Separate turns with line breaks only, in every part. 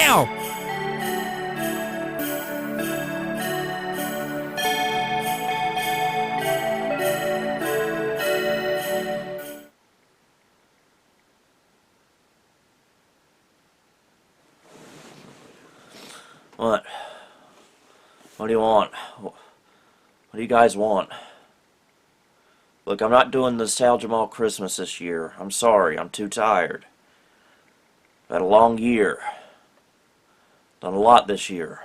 now!
What? What do you want? What do you guys want? Look, I'm not doing Nostalgia Mall Christmas this year. I'm sorry, I'm too tired. I've had a long year. Done a lot this year.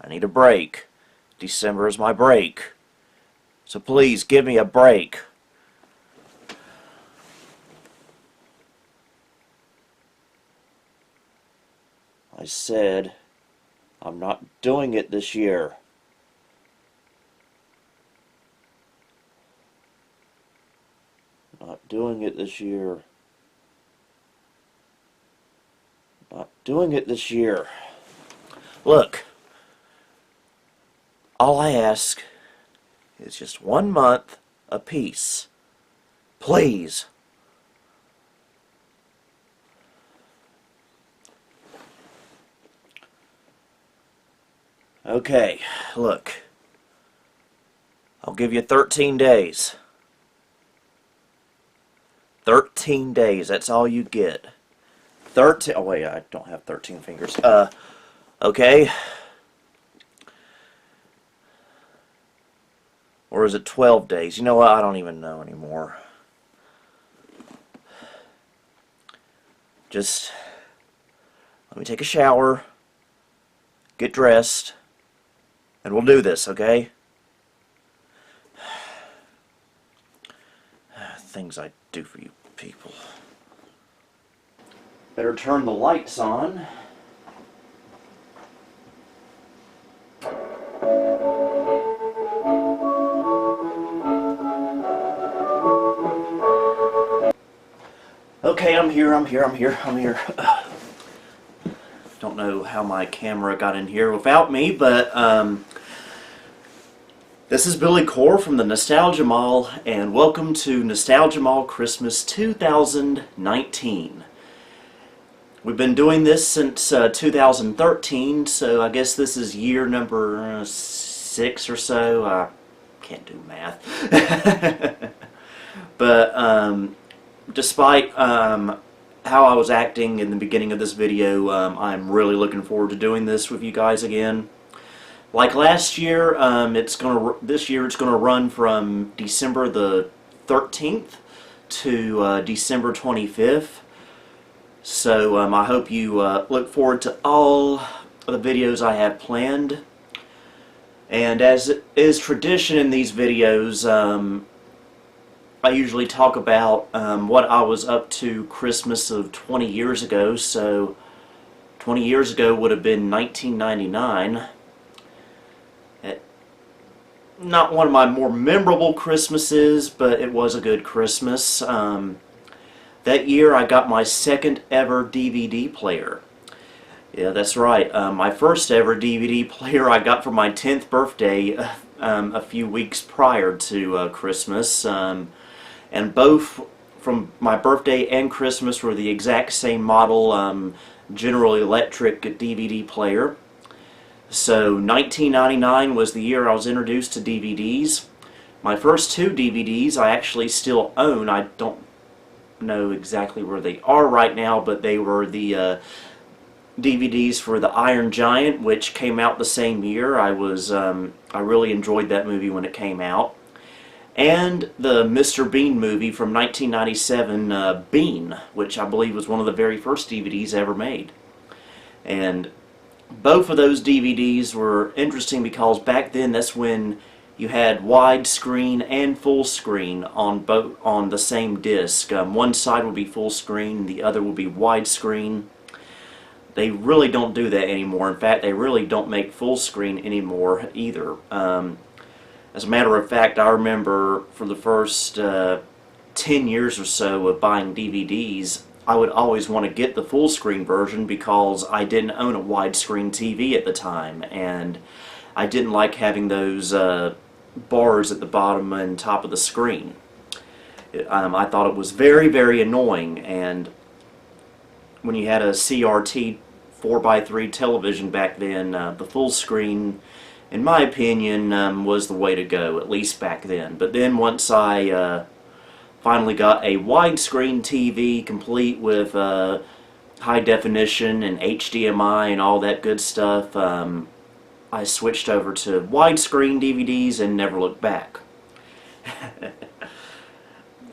I need a break. December is my break. So please, give me a break. I said, I'm not doing it this year. Not doing it this year. Not doing it this year. Look, all I ask is just 1 month apiece. Please. Okay, look. I'll give you 13 days. 13 days, that's all you get. 13, oh wait, I don't have 13 fingers. Okay. Or is it 12 days? You know what, I don't even know anymore. Just, let me take a shower, get dressed, and we'll do this, okay? Things I do for you people. Better turn the lights on. Okay, I'm here. Don't know how my camera got in here without me, but this is Billy Core from the Nostalgia Mall, and welcome to Nostalgia Mall Christmas 2019. We've been doing this since 2013, so I guess this is year number 6 or so. I can't do math. But despite how I was acting in the beginning of this video, I'm really looking forward to doing this with you guys again. Like last year, this year it's gonna run from December the 13th to December 25th. So I hope you look forward to all of the videos I have planned. And as is tradition in these videos, I usually talk about what I was up to Christmas of 20 years ago. So 20 years ago would have been 1999. Not one of my more memorable Christmases, but it was a good Christmas. That year I got my second ever DVD player. Yeah, that's right. My first ever DVD player I got for my 10th birthday a few weeks prior to Christmas. And both from my birthday and Christmas were the exact same model General Electric DVD player. So 1999 was the year I was introduced to DVDs. My first 2 DVDs I actually still own. I don't know exactly where they are right now, but they were the DVDs for The Iron Giant, which came out the same year. I really enjoyed that movie when it came out. And the Mr. Bean movie from 1997, Bean, which I believe was one of the very first DVDs ever made. And both of those DVDs were interesting because back then that's when you had widescreen and full screen on the same disc. One side would be full screen, the other would be widescreen. They really don't do that anymore. In fact, they really don't make full screen anymore either. As a matter of fact, I remember for the first 10 years or so of buying DVDs, I would always want to get the full screen version because I didn't own a widescreen TV at the time, and I didn't like having those bars at the bottom and top of the screen. I thought it was very, very annoying, and when you had a CRT 4x3 television back then, the full screen, in my opinion, was the way to go, at least back then. But then once I finally got a widescreen TV complete with high definition and HDMI and all that good stuff, I switched over to widescreen DVDs and never looked back.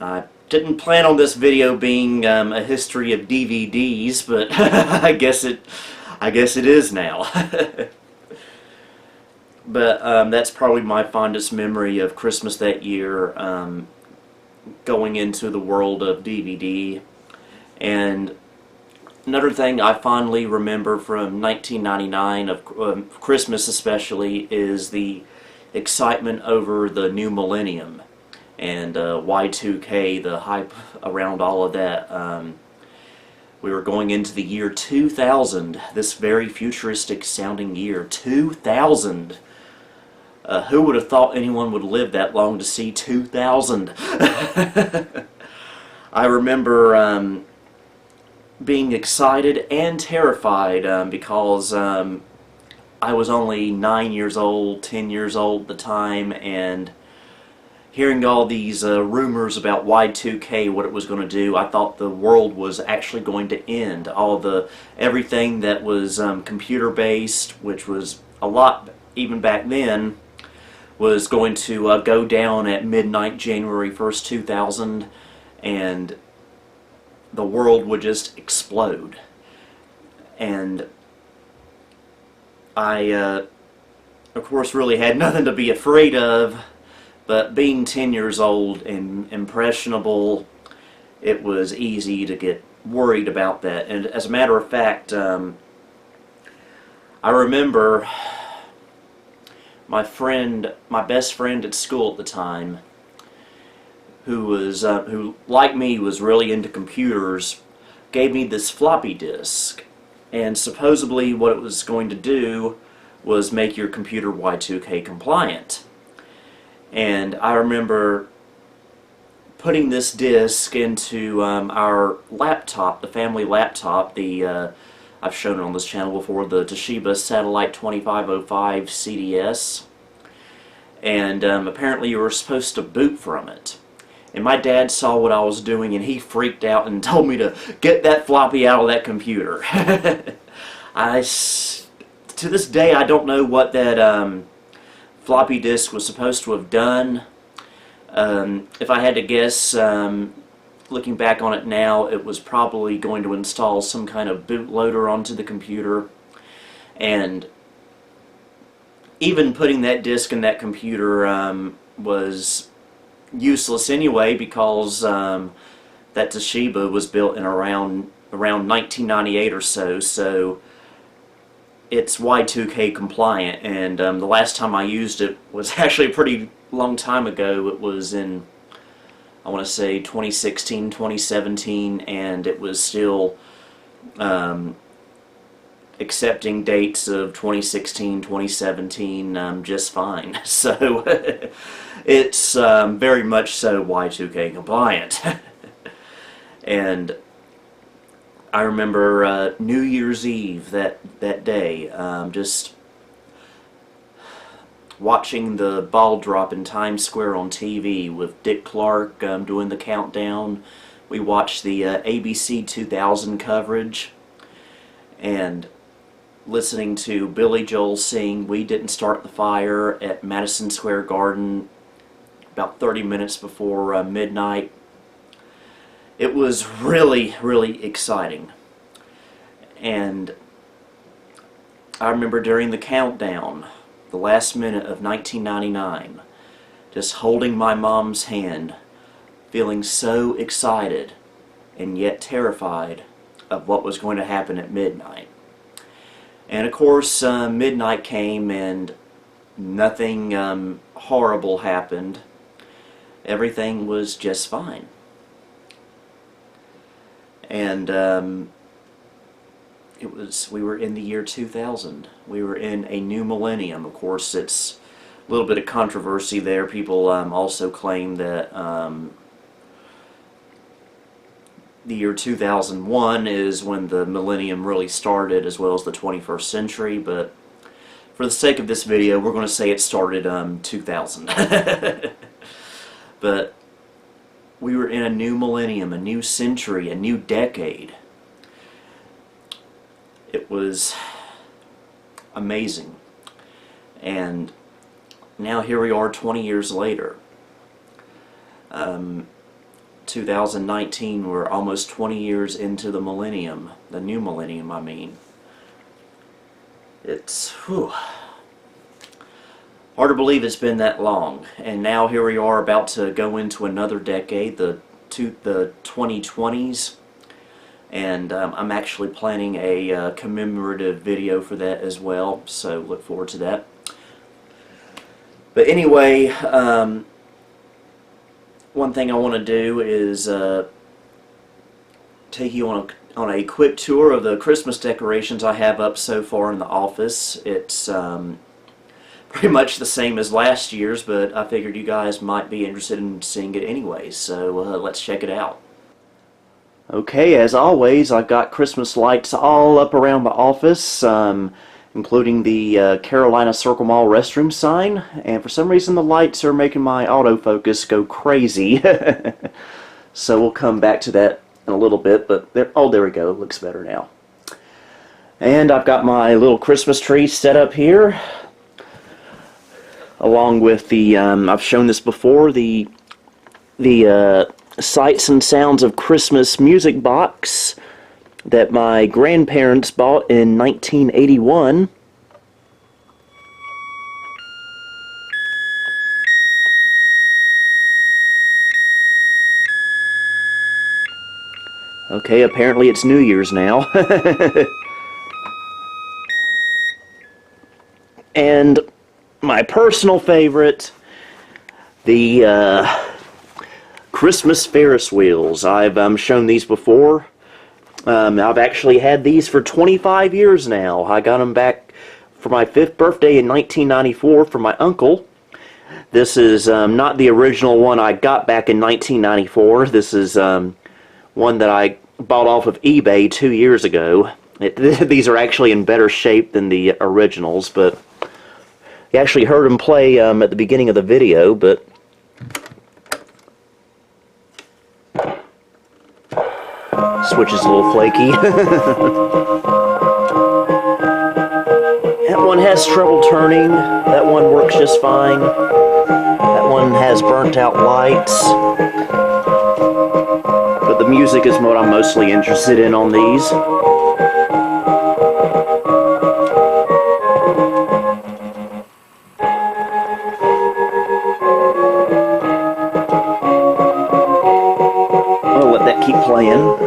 I didn't plan on this video being a history of DVDs, but I guess it is now. But that's probably my fondest memory of Christmas that year, going into the world of DVD. And another thing I fondly remember from 1999, of Christmas especially, is the excitement over the new millennium and Y2K, the hype around all of that. We were going into the year 2000, this very futuristic sounding year, 2000. Who would have thought anyone would live that long to see 2000? I remember being excited and terrified because I was only 9 years old, 10 years old at the time, and hearing all these rumors about Y2K, what it was going to do, I thought the world was actually going to end. Everything that was computer based, which was a lot even back then, was going to go down at midnight January 1st, 2000, and the world would just explode. And I, of course, really had nothing to be afraid of, but being 10 years old and impressionable, it was easy to get worried about that. And as a matter of fact, I remember my best friend at school at the time, who like me was really into computers, gave me this floppy disk, and supposedly what it was going to do was make your computer Y2K compliant. And I remember putting this disk into our laptop, the family laptop, I've shown it on this channel before, the Toshiba Satellite 2505 CDS, and apparently you were supposed to boot from it. And my dad saw what I was doing and he freaked out and told me to get that floppy out of that computer. To this day I don't know what that floppy disk was supposed to have done. If I had to guess, looking back on it now, it was probably going to install some kind of bootloader onto the computer. And even putting that disk in that computer was useless anyway, because that Toshiba was built in around 1998 or so, so it's Y2K compliant. And the last time I used it was actually a pretty long time ago. It was in, I want to say, 2016, 2017, and it was still accepting dates of 2016, 2017 just fine. So it's very much so Y2K compliant. And I remember New Year's Eve, that day, just watching the ball drop in Times Square on TV with Dick Clark doing the countdown. We watched the ABC 2000 coverage and listening to Billy Joel sing "We Didn't Start the Fire" at Madison Square Garden about 30 minutes before midnight. It was really, really exciting. And I remember during the countdown, the last minute of 1999, just holding my mom's hand, feeling so excited and yet terrified of what was going to happen at midnight. And of course, midnight came and nothing horrible happened. Everything was just fine. And we were in the year 2000. We were in a new millennium. Of course, it's a little bit of controversy there. People also claim that the year 2001 is when the millennium really started, as well as the 21st century, but for the sake of this video, we're going to say it started 2000. But we were in a new millennium, a new century, a new decade. It was amazing. And now here we are 20 years later. 2019, we're almost 20 years into the millennium, the new millennium, I mean. It's hard to believe it's been that long, and now here we are about to go into another decade, the 2020s, and I'm actually planning a commemorative video for that as well, so look forward to that. But anyway, one thing I want to do is take you on a quick tour of the Christmas decorations I have up so far in the office. It's pretty much the same as last year's, but I figured you guys might be interested in seeing it anyway, so let's check it out. Okay, as always, I've got Christmas lights all up around the office, including the Carolina Circle Mall restroom sign, and for some reason the lights are making my autofocus go crazy. So we'll come back to that in a little bit, but there we go, it looks better now. And I've got my little Christmas tree set up here, along with the, I've shown this before, the Sights and Sounds of Christmas music box that my grandparents bought in 1981. Okay, apparently it's New Year's now. And my personal favorite, the Christmas Ferris wheels. I've shown these before. I've actually had these for 25 years now. I got them back for my 5th birthday in 1994 from my uncle. This is not the original one I got back in 1994. This is one that I bought off of eBay 2 years ago. These are actually in better shape than the originals, but you actually heard them play at the beginning of the video, but switch is a little flaky. That one has trouble turning. That one works just fine. That one has burnt out lights. But the music is what I'm mostly interested in on these. I'll let that keep playing.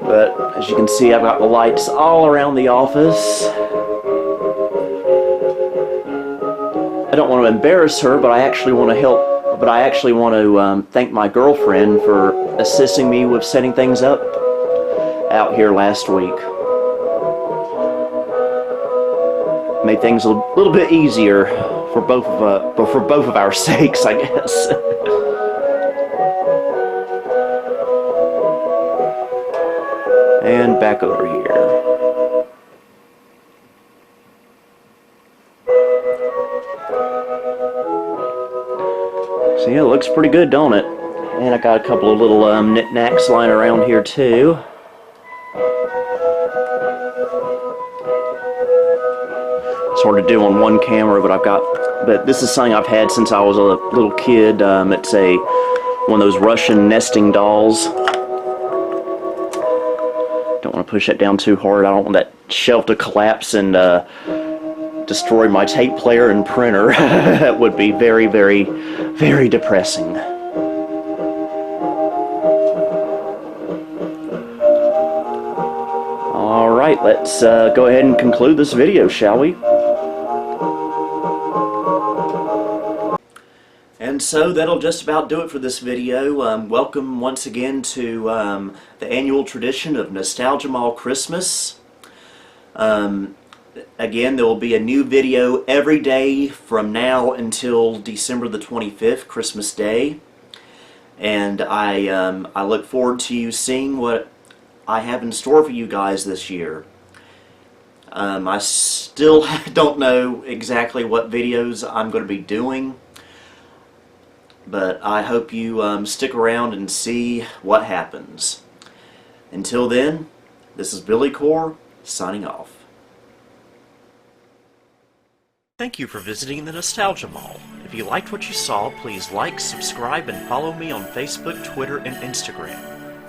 But as you can see, I've got the lights all around the office. I don't want to embarrass her, but I actually want to help. But I actually want to thank my girlfriend for assisting me with setting things up out here last week. Made things a little bit easier for both of our sakes, I guess. And back over here. So yeah, it looks pretty good, don't it? And I got a couple of little knickknacks lying around here too. It's hard to do on one camera, but this is something I've had since I was a little kid. It's one of those Russian nesting dolls. Don't want to push that down too hard. I don't want that shelf to collapse and destroy my tape player and printer. That would be very, very, very depressing. Alright, let's go ahead and conclude this video, shall we? And so that'll just about do it for this video. Welcome once again to the annual tradition of Nostalgia Mall Christmas. Again, there will be a new video every day from now until December the 25th, Christmas Day. And I look forward to you seeing what I have in store for you guys this year. I still don't know exactly what videos I'm going to be doing, but I hope you stick around and see what happens. Until then, this is Billy Core, signing off. Thank you for visiting the Nostalgia Mall. If you liked what you saw, please like, subscribe, and follow me on Facebook, Twitter, and Instagram.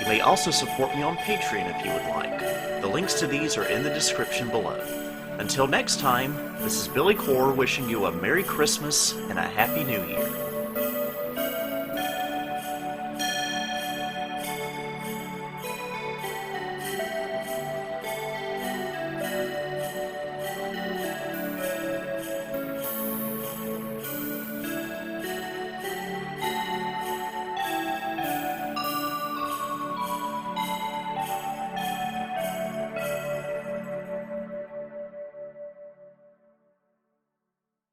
You may also support me on Patreon if you would like. The links to these are in the description below. Until next time, this is Billy Core wishing you a Merry Christmas and a Happy New Year.